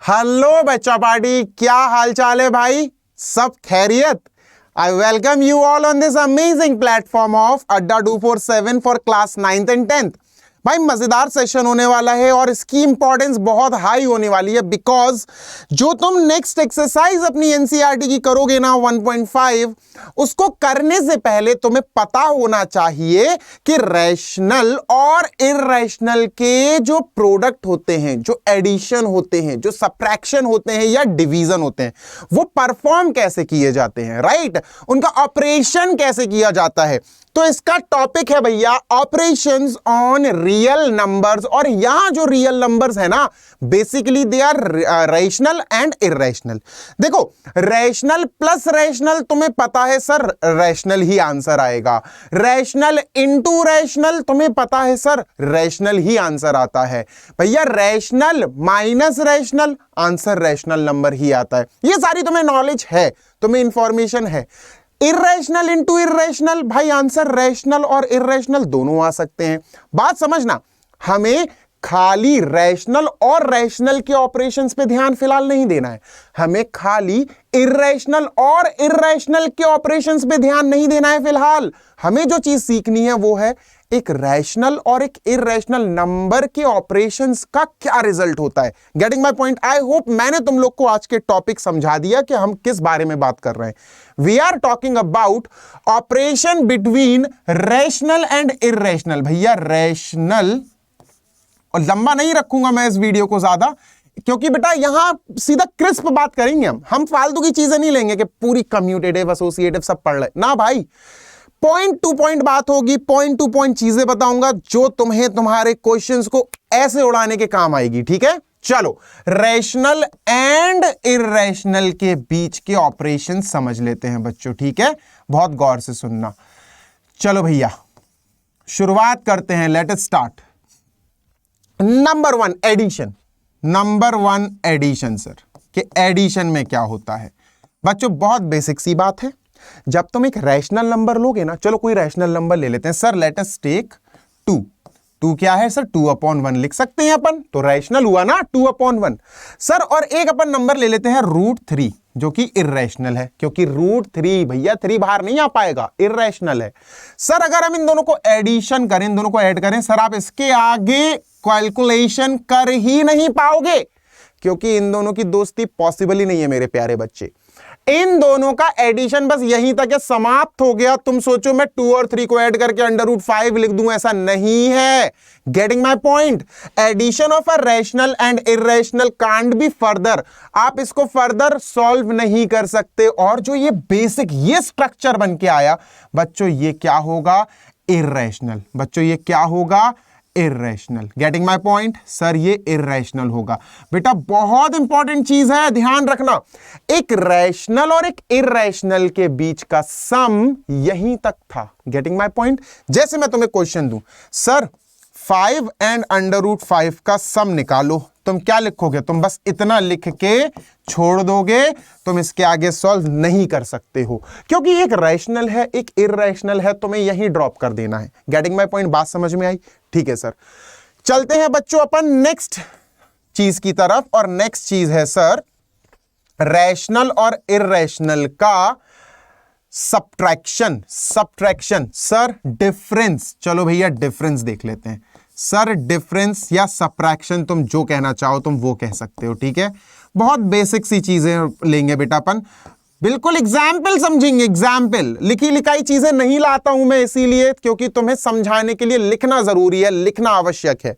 Hello बच्चा party, क्या हाल चाल है भाई? सब खैरियत? I welcome you all on this amazing platform of अड्डा 247 for class 9th and 10th। भाई मजेदार सेशन होने वाला है और इसकी इंपॉर्टेंस बहुत हाई होने वाली है, बिकॉज जो तुम नेक्स्ट एक्सरसाइज अपनी एनसीईआरटी की करोगे ना 1.5, उसको करने से पहले तुम्हें पता होना चाहिए कि रैशनल और इररेशनल के जो प्रोडक्ट होते हैं, जो एडिशन होते हैं, जो सब्ट्रैक्शन होते हैं या डिवीजन होते हैं, वो परफॉर्म कैसे किए जाते हैं, राइट? उनका ऑपरेशन कैसे किया जाता है। तो इसका टॉपिक है भैया ऑपरेशंस ऑन रियल नंबर्स। और यहां जो रियल नंबर्स है ना, basically they are rational and irrational. देखो, रैशनल प्लस रैशनल तुम्हें पता है सर, रैशनल ही आंसर आएगा। रैशनल इनटू रैशनल तुम्हें पता है सर, रैशनल ही आंसर आता है। भैया rational minus rational, answer rational number ही आता है। ये सारी तुम्हें नॉलेज है, तुम्हें इंफॉर्मेशन है। इररेशनल इंटू इररेशनल, भाई आंसर रैशनल और इररेशनल दोनों आ सकते हैं। बात समझना, हमें खाली रैशनल और रैशनल के ऑपरेशंस पे ध्यान फिलहाल नहीं देना है, हमें खाली इररेशनल और इररेशनल के ऑपरेशंस पे ध्यान नहीं देना है फिलहाल। हमें जो चीज सीखनी है वो है एक रैशनल और एक इररेशनल नंबर के ऑपरेशंस का क्या रिजल्ट होता है। Getting my point? I hope मैंने तुम लोग को आज के टॉपिक समझा दिया कि हम किस बारे में बात कर रहे हैं। We are talking about operation between rational and irrational. भैया रैशनल, और लंबा नहीं रखूंगा मैं इस वीडियो को ज्यादा, क्योंकि बेटा यहां सीधा क्रिस्प बात करेंगे हम फालतू की चीजें नहीं लेंगे कि पूरी कम्यूटेटिव एसोसिएटिव सब पढ़ ले ना भाई। पॉइंट टू पॉइंट बात होगी, पॉइंट टू पॉइंट चीजें बताऊंगा जो तुम्हें तुम्हारे क्वेश्चंस को ऐसे उड़ाने के काम आएगी, ठीक है? चलो, रैशनल एंड इररेशनल के बीच के ऑपरेशन समझ लेते हैं बच्चों, ठीक है? बहुत गौर से सुनना। चलो भैया शुरुआत करते हैं, let us start. Number one addition. Number one addition sir, कि एडिशन में क्या होता है बच्चों? बहुत बेसिक सी बात है। जब तुम एक रैशनल नंबर लोगे ना, चलो कोई रैशनल नंबर ले लेते हैं सर, लेट अस टेक 2। 2 क्या है सर? 2/1 लिख सकते हैं अपन, तो रैशनल हुआ ना 2/1 सर। और एक अपन नंबर ले लेते हैं √3, जो कि इररेशनल है, क्योंकि √3 भैया 3 बाहर नहीं आ पाएगा, इररेशनल है सर। अगर हम इन दोनों को एडिशन करें, इन दोनों को ऐड करें सर, आप इसके आगे कैलकुलेशन कर ही नहीं पाओगे, क्योंकि इन दोनों की दोस्ती पॉसिबल ही नहीं है मेरे प्यारे बच्चे। इन दोनों का एडिशन बस यहीं तक है, समाप्त हो गया। तुम सोचो मैं 2 और 3 को ऐड करके √5 लिख दूं, ऐसा नहीं है। Getting my point? Addition of a rational and irrational can't be further, आप इसको फर्दर सॉल्व नहीं कर सकते। और जो ये बेसिक ये स्ट्रक्चर बन के आया बच्चों, ये क्या होगा? इररेशनल। बच्चों ये क्या होगा? Irrational. Getting my point? Sir ये इररेशनल होगा। बेटा बहुत इंपॉर्टेंट चीज है, ध्यान रखना। एक रैशनल और एक इररेशनल के बीच का सम यहीं तक था। Getting my point? जैसे मैं तुम्हें क्वेश्चन दूं, सर 5 एंड √5 का सम निकालो, तुम क्या लिखोगे? तुम बस इतना लिख के छोड़ दोगे, तुम इसके आगे सॉल्व नहीं कर सकते हो, क्योंकि एक रैशनल है एक इररेशनल है, तुम्हें यहीं ड्रॉप कर देना है। Getting my point? बात समझ में आई? ठीक है सर, चलते हैं बच्चों अपन नेक्स्ट चीज की तरफ। और नेक्स्ट चीज है सर रैशनल और इररेशनल का सब्ट्रैक्शन। Subtraction sir difference. चलो भैया डिफरेंस देख लेते हैं सर। डिफरेंस या सब्ट्रैक्शन, तुम जो कहना चाहो तुम वो कह सकते हो, ठीक है? बहुत बेसिक सी चीजें लेंगे बेटा अपन, बिल्कुल एग्जाम्पल समझेंगे। एग्जाम्पल, लिखी लिखाई चीजें नहीं लाता हूं मैं इसीलिए, क्योंकि तुम्हें समझाने के लिए लिखना जरूरी है, लिखना आवश्यक है।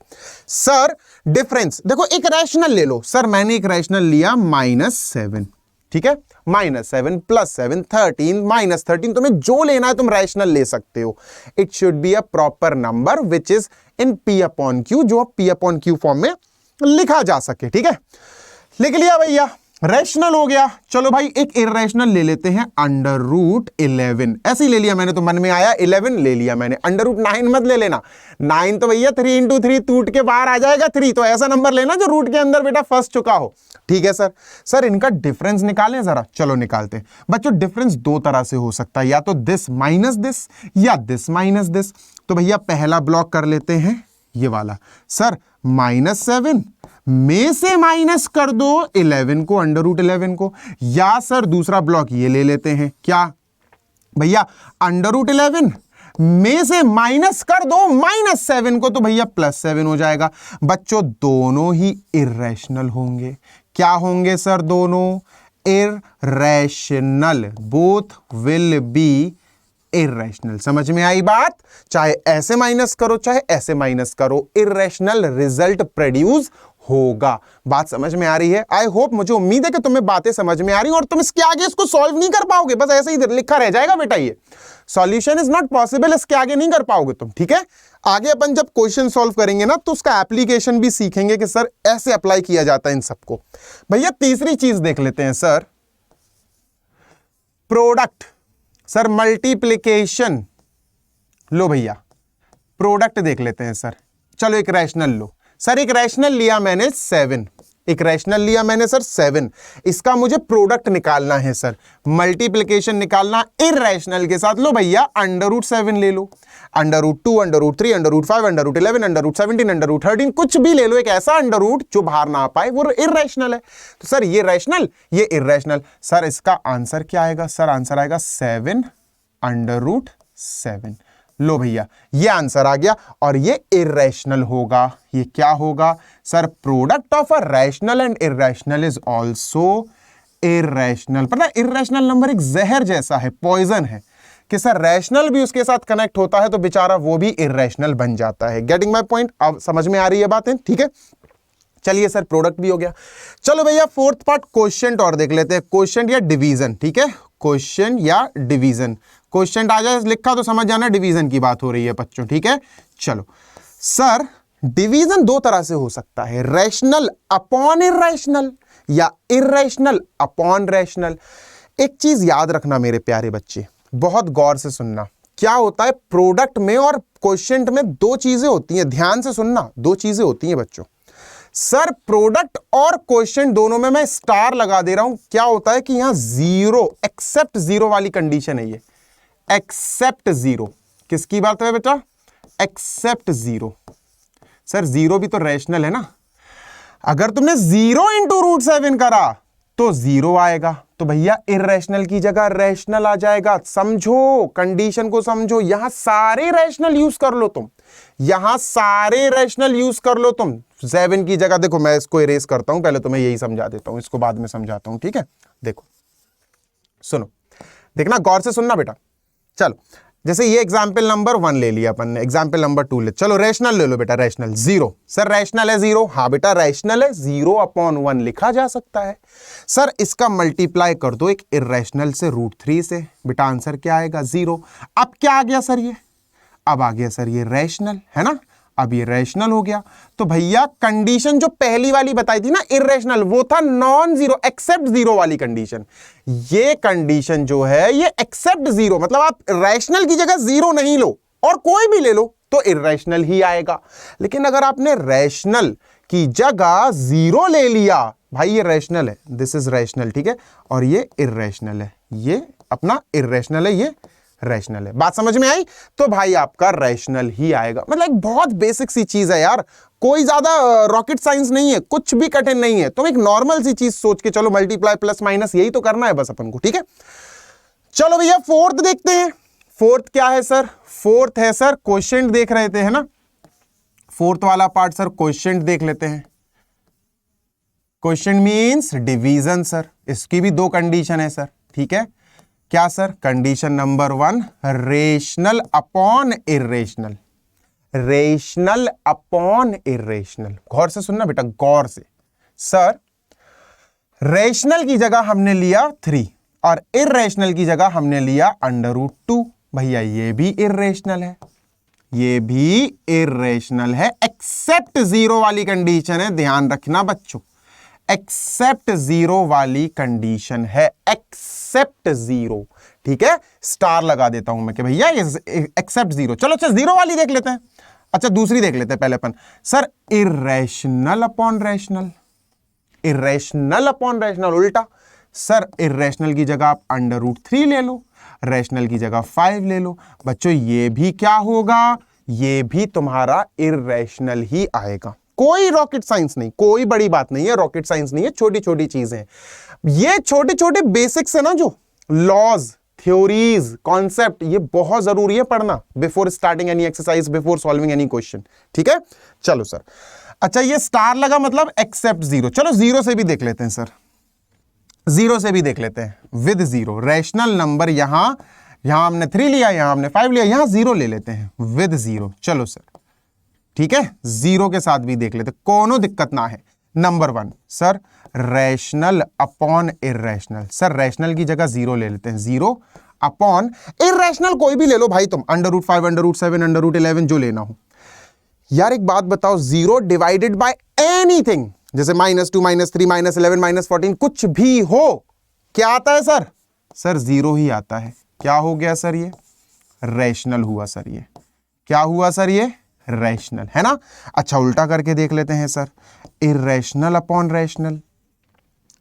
सर डिफरेंस, देखो एक रैशनल ले लो सर, मैंने एक रैशनल लिया -7, ठीक है? -7 +7 13 -13, तुम्हें जो लेना है तुम रैशनल ले सकते हो। It should be a proper number which is in P/Q, जो P/Q फॉर्म में लिखा जा सके, ठीक है? लिख लिया भैया, रैशनल हो गया। चलो भाई एक इररेशनल ले लेते हैं, √11। ऐसे ही ले लिया मैंने, तो मन में आया 11 ले लिया मैंने। √9 मत ले लेना, 9 तो भैया 3 × 3 टूट के बाहर आ जाएगा 3, तो ऐसा नंबर लेना जो रूट के अंदर बेटा फंस चुका हो, ठीक है सर? सर इनका डिफरेंस निकालें जरा, चलो निकालते हैं बच्चों। डिफरेंस दो तरह से हो सकता है, या तो दिस माइनस दिस या दिस माइनस दिस। तो भैया पहला ब्लॉक कर लेते हैं ये वाला। सर -7 में से माइनस कर दो 11 को, अंडर रूट 11 को, या सर दूसरा ब्लॉक ये ले लेते हैं, क्या भैया अंडर रूट 11 में से माइनस कर दो -7 को, तो भैया +7 हो जाएगा। बच्चों दोनों ही इर्रेशनल होंगे। क्या होंगे सर? दोनों irrational, both will be irrational. समझ में आई बात? चाहे ऐसे माइनस करो चाहे ऐसे माइनस करो, इर्रेशनल रिजल्ट प्रोड्यूस होगा। बात समझ में आ रही है? आई होप, मुझे उम्मीद है कि तुम्हें बातें समझ में आ रही हैं और तुम इसके आगे इसको सॉल्व नहीं कर पाओगे, बस ऐसे ही लिखा रह जाएगा बेटा। ये सॉल्यूशन इज नॉट पॉसिबल, इसके आगे नहीं कर पाओगे तुम, ठीक है? आगे अपन जब क्वेश्चन सॉल्व करेंगे ना तो उसका एप्लीकेशन भी सीखेंगे कि सर ऐसे अप्लाई किया जाता है इन सबको। भैया तीसरी चीज देख लेते हैं सर, प्रोडक्ट। सर मल्टीप्लिकेशन लो भैया, प्रोडक्ट देख लेते हैं सर। चलो एक रैशनल लो सर, एक रैशनल लिया मैंने 7, एक रैशनल लिया मैंने सर 7, इसका मुझे प्रोडक्ट निकालना है सर, मल्टीप्लिकेशन निकालना इर्रेशनल के साथ। लो भैया अंडर रूट 7 ले लो, under root 2, under root 3, under root 5, under root 11, under root 17, under root 13, कुछ भी ले लो, एक ऐसा अंडर रूट जो बाहर ना आ पाए, वो इर्रेशनल है। तो सर ये रैशनल, ये इर्रेशनल। सर इसका आंसर क्या आएगा? सर आंसर आएगा 7 अंडर रूट 7। लो भैया ये आंसर आ गया और ये इर्रेशनल होगा। ये क्या होगा sir? Product of a rational and irrational is also irrational. पता है इर्रेशनल नंबर एक जहर जैसा है, पॉइजन है, कि सर रैशनल भी उसके साथ कनेक्ट होता है तो बेचारा वो भी इर्रेशनल बन जाता है। Getting my point? अब समझ में आ रही है बातें, ठीक है? चलिए सर प्रोडक्ट भी हो गया। चलो भैया फोर्थ पार्ट क्वेश्चन और देख लेते हैं, क्वेश्चन या डिवीजन, ठीक है? क्वेश्चन या डिवीजन। क्वेश्चन आ जाए लिखा तो समझ जाना डिवीजन की बात हो रही है बच्चों, ठीक है? चलो सर डिवीजन दो तरह से हो सकता है, रैशनल अपॉन इर्रेशनल या इर्रेशनल अपॉन रैशनल। एक चीज याद रखना मेरे प्यारे बच्चे, बहुत गौर से सुनना, क्या होता है प्रोडक्ट में और क्वोशिएंट में दो चीजें होती हैं, ध्यान से सुनना, दो चीजें होती हैं बच्चों। सर प्रोडक्ट और क्वोशिएंट दोनों में मैं स्टार लगा दे रहा हूं, क्या होता है कि यहां जीरो, एक्सेप्ट जीरो वाली कंडीशन है ये, एक्सेप्ट जीरो। किसकी बात है बेटा? Except zero. सर जीरो भी तो रैशनल है ना, अगर तुमने 0 इंटू रूट 7 करा तो 0 आएगा, तो भैया इर्रेशनल की जगह रैशनल आ जाएगा। समझो कंडीशन को, समझो, यहां सारे रैशनल यूज कर लो तुम, यहां सारे रैशनल यूज कर लो तुम। 7 की जगह देखो, मैं इसको इरेज करता हूं, पहले तुम्हें यही समझा देता हूं, इसको बाद में समझाता हूं, ठीक है? देखो सुनो, देखना गौर से सुनना बेटा। चलो जैसे ये एग्जाम्पल नंबर 1 ले लिया अपन ने, एग्जाम्पल नंबर 2 ले, चलो रैशनल ले लो बेटा, रैशनल 0। सर रैशनल है 0, हाँ बेटा रैशनल है, 0/1 लिखा जा सकता है। सर इसका मल्टीप्लाई कर दो एक इर्रेशनल से, √3 से, बेटा आंसर क्या आएगा? 0। अब क्या आ गया सर? ये अब आ गया सर ये रैशनल, है ना? अब ये रैशनल हो गया, तो भैया कंडीशन जो पहली वाली बताई थी ना इर्रेशनल, वो था नॉन जीरो, एक्सेप्ट जीरो वाली कंडीशन। ये कंडीशन जो है ये एक्सेप्ट जीरो, मतलब आप रैशनल की जगह 0 नहीं लो और कोई भी ले लो तो इर्रेशनल ही आएगा। लेकिन अगर आपने रैशनल की जगह 0 ले लिया, भाई ये रैशनल है, दिस इज रैशनल, ठीक है, और ये इर्रेशनल है, ये अपना इर्रेशनल है, ये रैशनल है। बात समझ में आई? तो भाई आपका रैशनल ही आएगा। मतलब एक बहुत बेसिक सी चीज है यार, कोई ज्यादा रॉकेट साइंस नहीं है, कुछ भी कठिन नहीं है। तुम एक नॉर्मल सी चीज सोच के चलो, मल्टीप्लाई प्लस माइनस यही तो करना है बस अपन को, ठीक है? चलो भैया फोर्थ देखते हैं। फोर्थ क्या है सर? फोर्थ है सर क्वोशिएंट, देख रहे थे है ना, फोर्थ वाला पार्ट सर क्वोशिएंट देख लेते हैं। क्वोशिएंट मींस डिवीजन सर, इसकी भी दो कंडीशन है सर, ठीक है? क्या sir? Condition number 1 rational upon irrational, rational upon irrational. गौर से सुनना बेटा, गौर से। सर रेशनल की जगह हमने लिया 3 और इर्रेशनल की जगह हमने लिया √2। भैया ये भी इर्रेशनल है, ये भी इर्रेशनल है, एक्सेप्ट जीरो वाली कंडीशन है, ध्यान रखना बच्चों, एक्सेप्ट जीरो वाली कंडीशन है, एक्सेप्ट जीरो, ठीक है? स्टार लगा देता हूं मैं कि भैया ये एक्सेप्ट जीरो। चलो अच्छा जीरो वाली देख लेते हैं। अच्छा दूसरी देख लेते हैं पहले अपन। Sir irrational upon rational, irrational upon rational उल्टा। सर इर्रेशनल की जगह आप √3 ले लो, रैशनल की जगह 5 ले लो। बच्चों ये भी क्या होगा? ये भी तुम्हारा इर्रेशनल ही आएगा। कोई रॉकेट साइंस नहीं, कोई बड़ी बात नहीं है, रॉकेट साइंस नहीं है, छोटी छोटी चीजें हैं। ये छोटे छोटे बेसिक्स है ना, जो लॉज, थ्योरीज, कॉन्सेप्ट, ये बहुत जरूरी है पढ़ना before starting any exercise, before solving any question. ठीक है, चलो सर। अच्छा, ये स्टार लगा मतलब एक्सेप्ट जीरो। चलो जीरो से भी देख लेते हैं सर, जीरो से भी देख लेते हैं। विद जीरो रैशनल नंबर, यहां हमने 3 लिया, यहां हमने 5 लिया, यहां जीरो ले लेते हैं विद जीरो। चलो सर, ठीक है, जीरो के साथ भी देख लेते, कोनो दिक्कत ना है। Number 1 sir, rational upon irrational. Sir rational की जगह जीरो ले लेते हैं, जीरो अपॉन इर्रेशनल कोई भी ले लो भाई तुम, √5, √7, √11 जो लेना हो। यार एक बात बताओ, जीरो डिवाइडेड बाय एनीथिंग, जैसे -2, -3, -11, -14 कुछ भी हो, क्या आता है सर? सर जीरो ही आता है। क्या हो गया सर? ये रैशनल हुआ सर। ये क्या हुआ सर? ये रैशनल है ना। अच्छा, उल्टा करके देख लेते हैं सर, इर्रेशनल अपॉन रैशनल।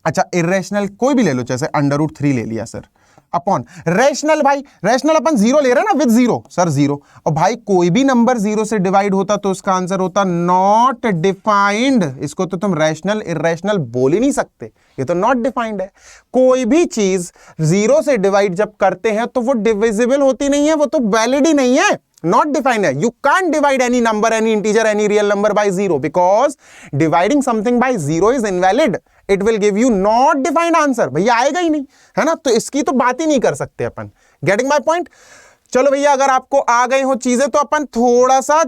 अच्छा, इर्रेशनल कोई भी ले लो, जैसे √3 ले लिया सर, अपॉन रैशनल। भाई रैशनल अपन जीरो ले रहे हैं ना, विद जीरो सर जीरो। और भाई कोई भी नंबर जीरो से डिवाइड होता तो उसका आंसर होता नॉट डिफाइंड। इसको तो तुम रैशनल इर्रेशनल बोल ही नहीं सकते, ये तो नॉट डिफाइंड है। कोई भी चीज जीरो से डिवाइड जब करते हैं तो वो डिविजिबल होती नहीं है, वो तो वैलिड ही नहीं है, नॉट डिफाइंड है। You can't divide any number, any integer, any real number by zero, because dividing something by zero is invalid. It will give you not defined answer, भैया आएगा ही नहीं, है ना। तो इसकी तो बात ही नहीं कर सकते अपन। Getting my point? चलो भैया, अगर आपको आ गई हो चीजें तो अपन थोड़ा सा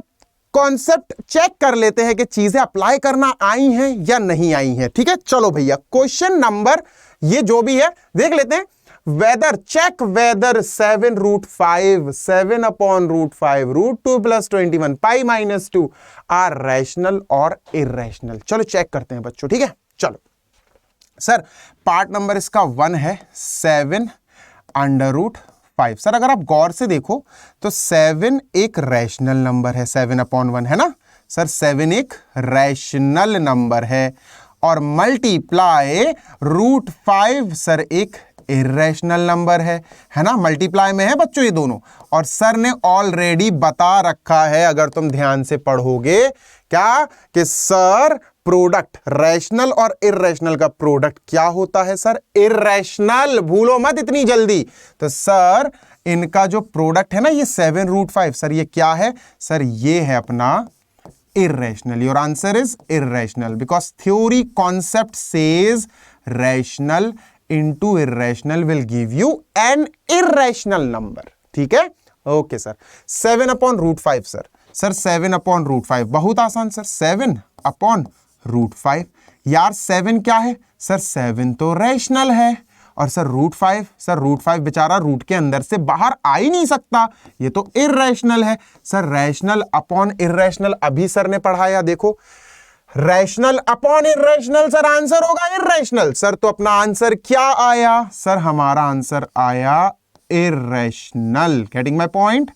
कॉन्सेप्ट चेक कर लेते हैं कि चीजें अप्लाई करना आई हैं या नहीं आई हैं। ठीक है, चलो भैया, क्वेश्चन नंबर ये जो भी है देख लेते हैं। Whether, check whether 7 upon √5 √2 + 21 π - 2 are rational और इर्रेशनल। चलो चेक करते हैं बच्चों, ठीक है। चलो सर, पार्ट नंबर इसका 1 है, 7 √5। सर अगर आप गौर से देखो तो 7 एक रैशनल नंबर है, 7/1 है ना सर। 7 एक रैशनल नंबर है, और मल्टीप्लाई √5 सर एक इर्रेशनल नंबर है ना। मल्टीप्लाई में है बच्चों ये दोनों, और सर ने ऑलरेडी बता रखा है, अगर तुम ध्यान से पढ़ोगे, क्या कि सर प्रोडक्ट, रैशनल और इर्रेशनल का प्रोडक्ट क्या होता है सर? इर्रेशनल। भूलो मत इतनी जल्दी। तो सर इनका जो प्रोडक्ट है ना, ये 7 √5, सर ये क्या है सर? ये है अपना irrational. Your answer is irrational because theory concept says rational into irrational will give you an irrational number. ठीक है, ओके सर। 7/√5 सर। सर 7/√5 बहुत आसान सर, 7/√5। यार 7 क्या है सर? 7 तो रैशनल है, और सर √5, सर √5 बेचारा रूट के अंदर से बाहर आ ही नहीं सकता, ये तो इर्रेशनल है सर। रैशनल अपॉन इर्रेशनल अभी सर ने पढ़ाया, देखो rational upon irrational sir answer होगा इर्रेशनल। सर तो अपना आंसर क्या आया सर? हमारा आंसर आया irrational. Getting my point?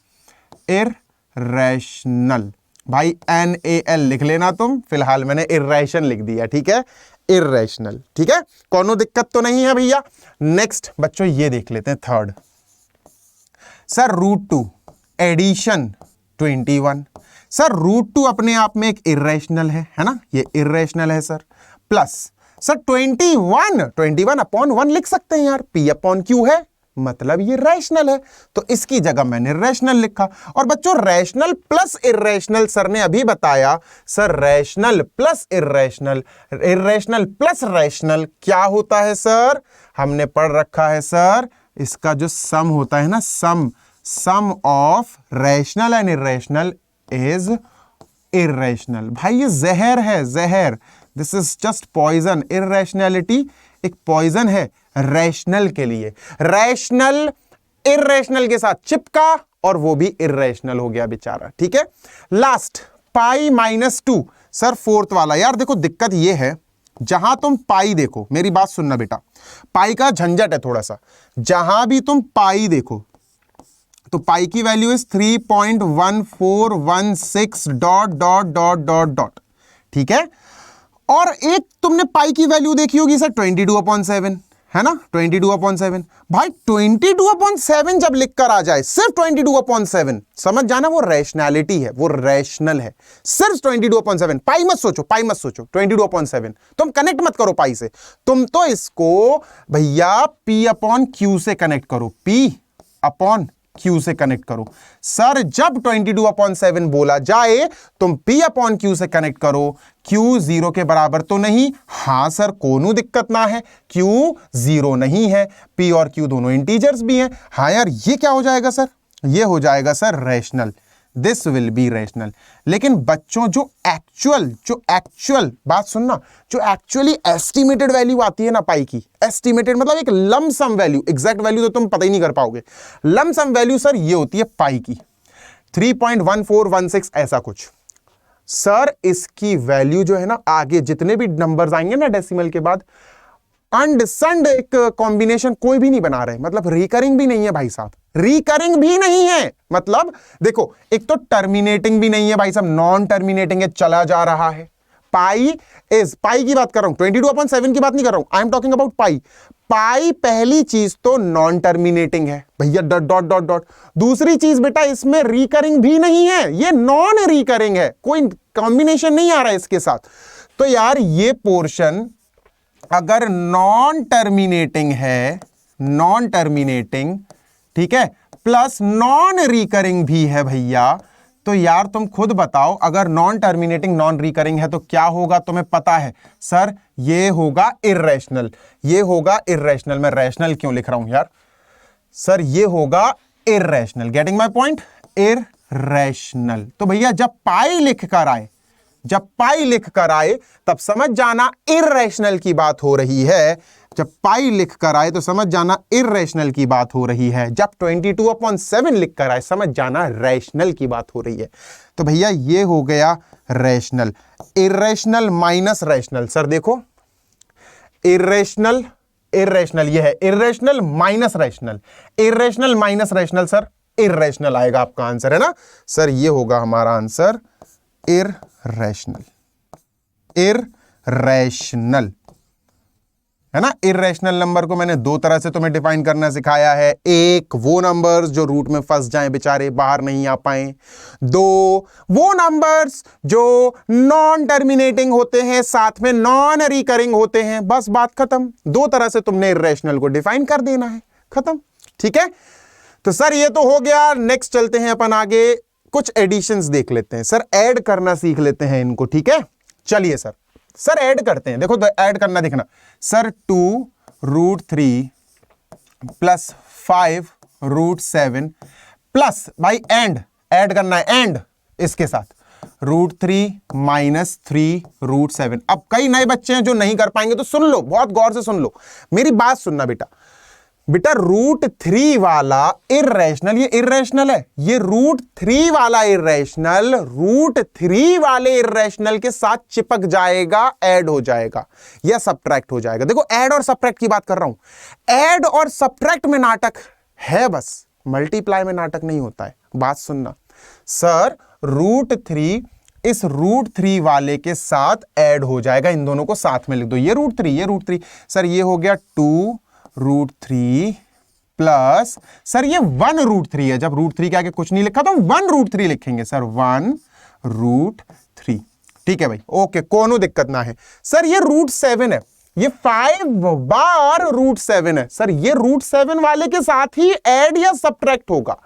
Irrational. भाई NaL लिख लेना तुम, फिलहाल मैंने इर्रेशन लिख दिया, ठीक है, इर्रेशनल। ठीक है, कोनो दिक्कत तो नहीं है भैया। नेक्स्ट बच्चों ये देख लेते हैं, थर्ड सर, √2 एडिशन 21। सर √2 अपने आप में एक इर्रेशनल है ना, ये इर्रेशनल है सर। प्लस सर 21/1 लिख सकते हैं यार, P/Q है, मतलब ये रैशनल है, तो इसकी जगह मैंने रैशनल लिखा। और बच्चों रैशनल प्लस इर्रेशनल सर ने अभी बताया, sir rational plus irrational, irrational plus rational क्या होता है सर? हमने पढ़ रखा है सर, इसका जो सम होता है ना, sum of rational and irrational is irrational. भाई ये जहर है, जहर। This is just poison. Irrationality एक पॉइजन है रैशनल के लिए। रैशनल इर्रेशनल के साथ चिपका और वो भी इर्रेशनल हो गया बेचारा। ठीक है, लास्ट π - 2 सर, फोर्थ वाला। यार देखो दिक्कत ये है, जहां तुम पाई देखो, मेरी बात सुनना बेटा, पाई का झंझट है थोड़ा सा। जहां भी तुम पाई देखो तो पाई की वैल्यू इज 3.1416 ... ठीक है, और एक तुमने पाई की वैल्यू देखी होगी सर 22/7, है ना, 22/7। भाई 22/7 जब लिख कर आ जाए, सिर्फ 22/7, समझ जाना वो रैशनैलिटी है, वो रैशनल है। सिर्फ 22/7, पाई मत सोचो, पाई मत सोचो, 22/7 तुम कनेक्ट मत करो पाई से, तुम तो इसको भैया P/Q से कनेक्ट करो, P/Q से कनेक्ट करो। सर जब 22/7 बोला जाए तुम P/Q से कनेक्ट करो, Q 0 के बराबर तो नहीं, हां सर कोनो दिक्कत ना है, Q 0 नहीं है, P और Q दोनों इंटीजर्स भी हैं। हाँ यार ये क्या हो जाएगा सर, ये हो जाएगा sir rational, this will be rational. लेकिन बच्चों जो एक्चुअल बात सुनना, जो एक्चुअली एस्टिमेटेड वैल्यू आती है ना पाई की, एस्टिमेटेड मतलब एक लमसम वैल्यू, एग्जैक्ट वैल्यू तो तुम पता ही नहीं कर पाओगे, लमसम वैल्यू सर ये होती है पाई की 3.1416 ऐसा कुछ। सर इसकी वैल्यू जो है ना, आगे जितने भी नंबर्स आएंगे ना डेसिमल के बाद, अंड संड एक कॉम्बिनेशन कोई भी नहीं बना रहे, मतलब रिकरिंग भी नहीं है भाई साहब, रिकरिंग भी नहीं है। मतलब देखो एक तो टर्मिनेटिंग भी नहीं है भाई साहब, नॉन टर्मिनेटिंग है, चला जा रहा है। पाई की बात कर रहा हूं, 22/7 की बात नहीं कर रहा हूं, आई एम टॉकिंग अबाउट पाई। पाई पहली चीज तो नॉन टर्मिनेटिंग है भैया, डॉट डॉट डॉट डॉट। दूसरी चीज बेटा इसमें रिकरिंग भी नहीं है, ये नॉन रिकरिंग है, कोई कॉम्बिनेशन नहीं आ रहा है इसके साथ। तो यार ये पोर्शन अगर नॉन टर्मिनेटिंग है, नॉन टर्मिनेटिंग, ठीक है, प्लस नॉन रिकरिंग भी है भैया, तो यार तुम खुद बताओ अगर नॉन टर्मिनेटिंग नॉन रिकरिंग है तो क्या होगा, तुम्हें पता है सर, ये होगा इर्रेशनल, ये होगा इर्रेशनल। मैं रैशनल क्यों लिख रहा हूं यार सर, ये होगा irrational, getting my point, irrational. तो भैया जब पाई लिख कर आए, जब पाई लिख कर आए तब समझ जाना इर्रेशनल की बात हो रही है, जब पाई लिख कर आए तो समझ जाना इर्रेशनल की बात हो रही है, जब 22/7 लिख कर आए समझ जाना रैशनल की बात हो रही है। तो भैया ये हो गया rational, irrational minus rational. Sir देखो इर्रेशनल, इर्रेशनल ये है, irrational minus rational, irrational minus rational, sir irrational आएगा आपका आंसर, है ना सर, ये होगा हमारा आंसर इर्रेशनल, इर्रेशनल, है ना। इर्रेशनल नंबर को मैंने दो तरह से तुम्हें डिफाइन करना सिखाया है, एक वो नंबर्स जो रूट में फंस जाएं बेचारे, बाहर नहीं आ पाए, दो वो नंबर्स जो नॉन टर्मिनेटिंग होते हैं, साथ में नॉन रिकरिंग होते हैं, बस बात खत्म। दो तरह से तुमने इर्रेशनल को डिफाइन कर देना है, खत्म, ठीक है। तो सर ये तो हो गया, नेक्स्ट चलते हैं अपन आगे, कुछ एडिशंस देख लेते हैं सर, ऐड करना सीख लेते हैं इनको, ठीक है। चलिए सर ऐड करते हैं, देखो ऐड करना देखना सर, 2√3 प्लस 5√7 प्लस भाई ऐड करना है, एंड इसके साथ √3 माइनस 3√7। अब कई नए बच्चे हैं जो नहीं कर पाएंगे, तो सुन लो, बहुत गौर से सुन लो, मेरी बात सुनना बेटा। √3 वाला इर्रेशनल, ये इर्रेशनल है, ये √3 वाला इर्रेशनल √3 वाले इर्रेशनल के साथ चिपक जाएगा, ऐड हो जाएगा या सब्ट्रैक्ट हो जाएगा। देखो ऐड और सब्ट्रैक्ट की बात कर रहा हूं, ऐड और सब्ट्रैक्ट में नाटक है, बस मल्टीप्लाई में नाटक नहीं होता है। बात सुनना सर, √3 इस √3 वाले के साथ ऐड हो जाएगा, इन दोनों को साथ में लिख दो, ये √3 ये √3, सर ये हो गया 2√3 प्लस, सर ये 1√3 है, जब √3 के आगे कुछ नहीं लिखा तो 1√3 लिखेंगे सर, 1√3, ठीक है भाई, ओके, कोनो दिक्कत ना है। सर ये √7 है, ये 5 बार √7 है, सर ये √7 वाले के साथ ही ऐड या सब्ट्रैक्ट होगा,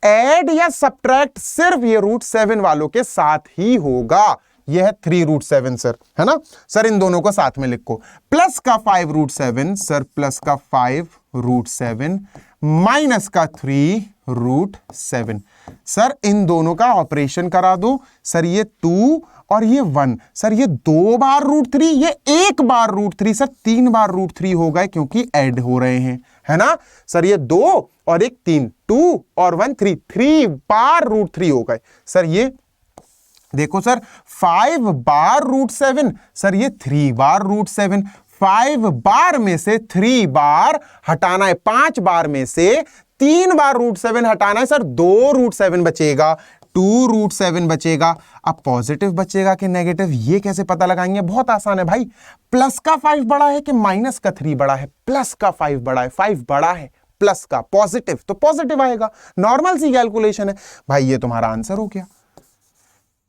ऐड या सब्ट्रैक्ट सिर्फ ये √7 वालों के साथ ही होगा। यह है 3√7 सर, है ना सर, इन दोनों को साथ में लिखो, प्लस का 5√7 सर, प्लस का 5√7 माइनस का 3√7 सर, इन दोनों का ऑपरेशन करा दो सर, ये 2 और ये 1, सर ये 2 बार √3, ये 1 बार √3, सर 3 बार √3 हो गए क्योंकि ऐड हो रहे हैं, है ना सर, ये 2 और 1 3, 2 और 1 3 बार √3 हो गए सर। ये देखो सर 5 बार √7, सर ये 3 बार √7, 5 बार में से 3 बार हटाना है, 5 बार में से 3 बार √7 हटाना है सर, 2 √7 बचेगा, 2√7 बचेगा। अब पॉजिटिव बचेगा कि नेगेटिव, ये कैसे पता लगाएंगे? बहुत आसान है भाई, प्लस का 5 बड़ा है कि माइनस का 3 बड़ा है? प्लस का 5 बड़ा है, 5 बड़ा है प्लस का, पॉजिटिव तो पॉजिटिव आएगा। नॉर्मल सी कैलकुलेशन है भाई, ये तुम्हारा आंसर हो गया,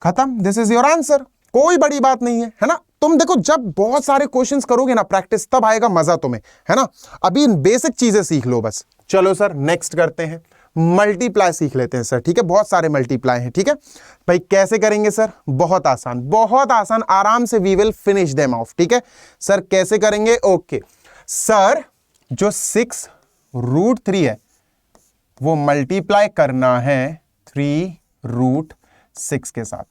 खत्म। दिस इज योर आंसर, कोई बड़ी बात नहीं है ना। तुम देखो जब बहुत सारे क्वेश्चंस करोगे ना प्रैक्टिस, तब आएगा मजा तुम्हें, है ना। अभी बेसिक चीजें सीख लो बस। चलो सर नेक्स्ट करते हैं, मल्टीप्लाई सीख लेते हैं सर, ठीक है। बहुत सारे मल्टीप्लाई हैं, ठीक है भाई। कैसे करेंगे सर? बहुत आसान, बहुत आसान, आराम से we will finish them off, ठीक है सर। कैसे करेंगे? ओके सर, जो 6√3 है वो मल्टीप्लाई करना है 3√6 के साथ।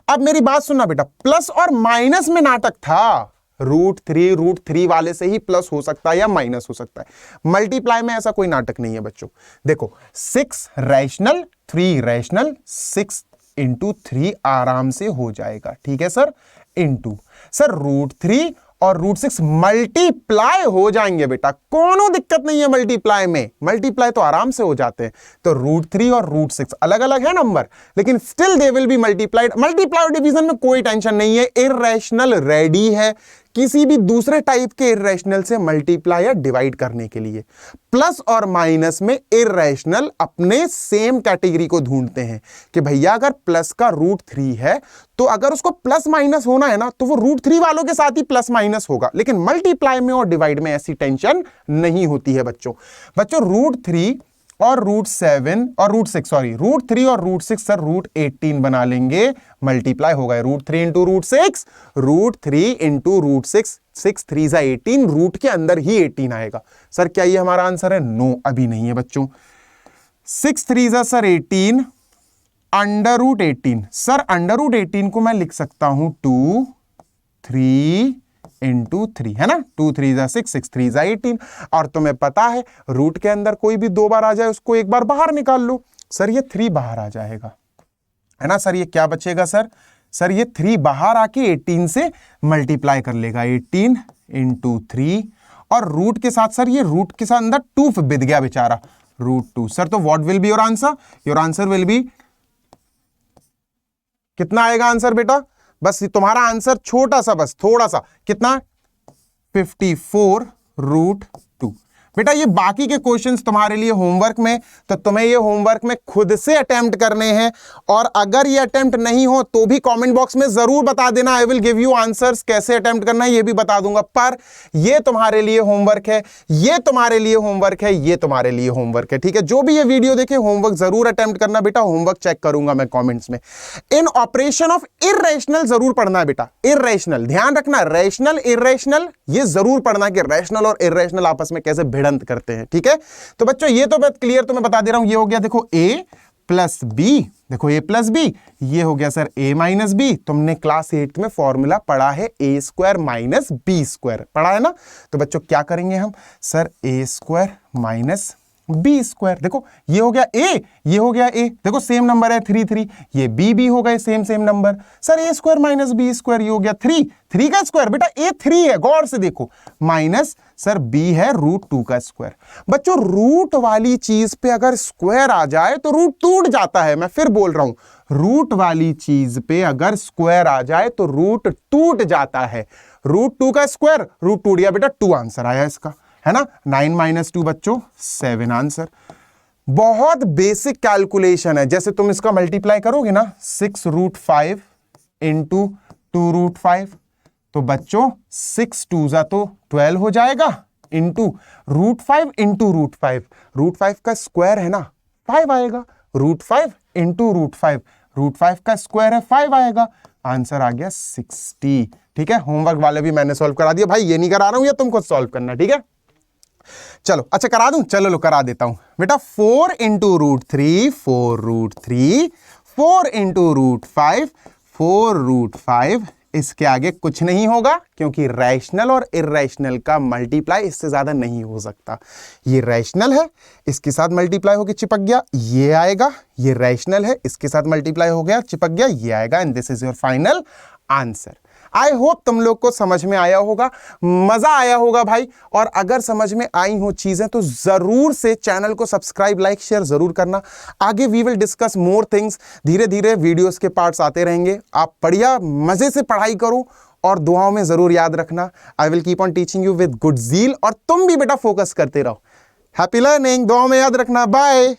अब मेरी बात सुनना बेटा, प्लस और माइनस में नाटक था। √3 वाले से ही प्लस हो सकता है या माइनस हो सकता है। मल्टीप्लाई में ऐसा कोई नाटक नहीं है बच्चों। देखो 6 रैशनल 3 रैशनल, 6 इंटू 3 आराम से हो जाएगा, ठीक है सर। इंटू सर √3 और √6 मल्टीप्लाई हो जाएंगे बेटा, कोनो दिक्कत नहीं है मल्टीप्लाई में, मल्टीप्लाई तो आराम से हो जाते हैं। तो √3 और √6 अलग अलग है नंबर, लेकिन still they will be multiplied. Multiply और डिवीजन में कोई टेंशन नहीं है, इररेशनल रेडी है किसी भी दूसरे टाइप के इररेशनल से मल्टीप्लाई या डिवाइड करने के लिए। प्लस और माइनस में इररेशनल अपने सेम कैटेगरी को ढूंढते हैं कि भैया अगर प्लस का √3 है तो अगर उसको प्लस माइनस होना है ना तो वो √3 वालों के साथ ही प्लस माइनस होगा। लेकिन मल्टीप्लाई में और डिवाइड में ऐसी टेंशन नहीं होती है बच्चों। √3 और √7 और √6 सॉरी √3 और √6 सर √18 बना लेंगे, मल्टीप्लाई हो गए। √3 इंटू √6, √3 इंटू √6, 6 3 जा 18, रूट के अंदर ही 18 आएगा। सर क्या ये हमारा आंसर है? नो, अभी नहीं है बच्चों। 6 3 जा सर 18, √18 सर √18 को मैं लिख सकता हूं 2 3 इंटू 3, है ना। 2 3 जा 6, 6 3 जा 18। और तुम्हें पता है रूट के अंदर कोई भी 2 बार आ जाए उसको एक बार बाहर निकाल लो। सर ये 3 बाहर आ जाएगा, है ना। सर ये क्या बचेगा? सर ये 3 बाहर आके 18 से मल्टीप्लाई कर लेगा, 18 इंटू 3 और रूट के साथ सर ये रूट के साथ अंदर 2 बिद गया बेचारा, √2। सर तो what will be your answer? Your answer will be, कितना आएगा आंसर बेटा? बस तुम्हारा आंसर छोटा सा, बस थोड़ा सा, कितना? 54√2। बेटा ये बाकी के क्वेश्चंस तुम्हारे लिए होमवर्क में, तो तुम्हें ये होमवर्क में खुद से अटेम्प्ट करने हैं। और अगर ये अटेम्प्ट नहीं हो तो भी कमेंट बॉक्स में जरूर बता देना, I will give you answers. कैसे अटेम्प्ट करना है ये भी बता दूंगा, पर ये तुम्हारे लिए होमवर्क है, ये तुम्हारे लिए होमवर्क है, ये तुम्हारे लिए होमवर्क है, ठीक है। जो भी ये वीडियो देखे होमवर्क जरूर अटेम्प्ट करना बेटा, होमवर्क चेक करूंगा मैं कॉमेंट्स में। इन ऑपरेशन ऑफ इररेशनल जरूर पढ़ना है बेटा, इररेशनल ध्यान रखना, रैशनल इररेशनल ये जरूर पढ़ना कि रैशनल और इररेशनल आपस में कैसे भिड़ंत करते हैं, ठीक है। तो बच्चों ये तो बात क्लियर, तो मैं बता दे रहा हूं। ये हो गया देखो a प्लस बी, देखो a प्लस बी, ये हो गया सर a माइनस बी। तुमने क्लास 8 में फॉर्मूला पढ़ा है a² माइनस b², पढ़ा है ना। तो बच्चों क्या करेंगे हम? सर a² माइनस b², देखो ये हो गया a, ये हो गया a, देखो सेम नंबर है 3 3, ये b हो गए same number. Sir a² minus b², ये हो गया 3 का स्क्वायर, बेटा a 3 है, गौर से देखो, माइनस सर b है √2 का स्क्वायर। बच्चों रूट वाली चीज पे अगर स्क्वायर आ जाए तो रूट टूट जाता है, मैं फिर बोल रहा हूं, रूट वाली चीज पे अगर स्क्वायर आ जाए तो रूट टूट जाता है। √2 का स्क्वायर, रूट टूट गया बेटा, 2 आंसर आया इसका, है ना। 9 - 2 बच्चों 7 आंसर। बहुत बेसिक कैलकुलेशन है। जैसे तुम इसका मल्टीप्लाई करोगे ना 6√5 इंटू 2√5, तो बच्चों 6 2 जा तो 12 हो जाएगा, इंटू √5 इंटू √5, √5 का स्क्वायर है ना 5 आएगा, √5 इंटू √5, √5 का स्क्वायर है 5 आएगा, आंसर आ गया 60, ठीक है। होमवर्क वाले भी मैंने सॉल्व करा दिया भाई, ये नहीं करा रहा हूं, ये तुमको सॉल्व करना, ठीक है। चलो अच्छा करा दूं, चलो लो करा देता हूं बेटा। 4 इंटू √3, 4√3, 4 इंटू √5, 4√5, इसके आगे कुछ नहीं होगा क्योंकि रैशनल और इररेशनल का मल्टीप्लाई इससे ज्यादा नहीं हो सकता। ये रैशनल है, इसके साथ मल्टीप्लाई होकर चिपक गया, ये आएगा। ये रैशनल है, इसके साथ मल्टीप्लाई हो गया, चिपक गया, ये आएगा। And this is your final answer. I hope तुम लोग को समझ में आया होगा, मजा आया होगा भाई। और अगर समझ में आई हो चीजें तो जरूर से चैनल को सब्सक्राइब, लाइक, शेयर जरूर करना। आगे we will discuss more things, धीरे धीरे वीडियोस के पार्ट्स आते रहेंगे। आप बढ़िया मजे से पढ़ाई करो और दुआओं में जरूर याद रखना। I will keep on teaching you with good zeal, और तुम भी बेटा फोकस करते रहो। हैप्पी लर्निंग, दुआओं में याद रखना। बाय।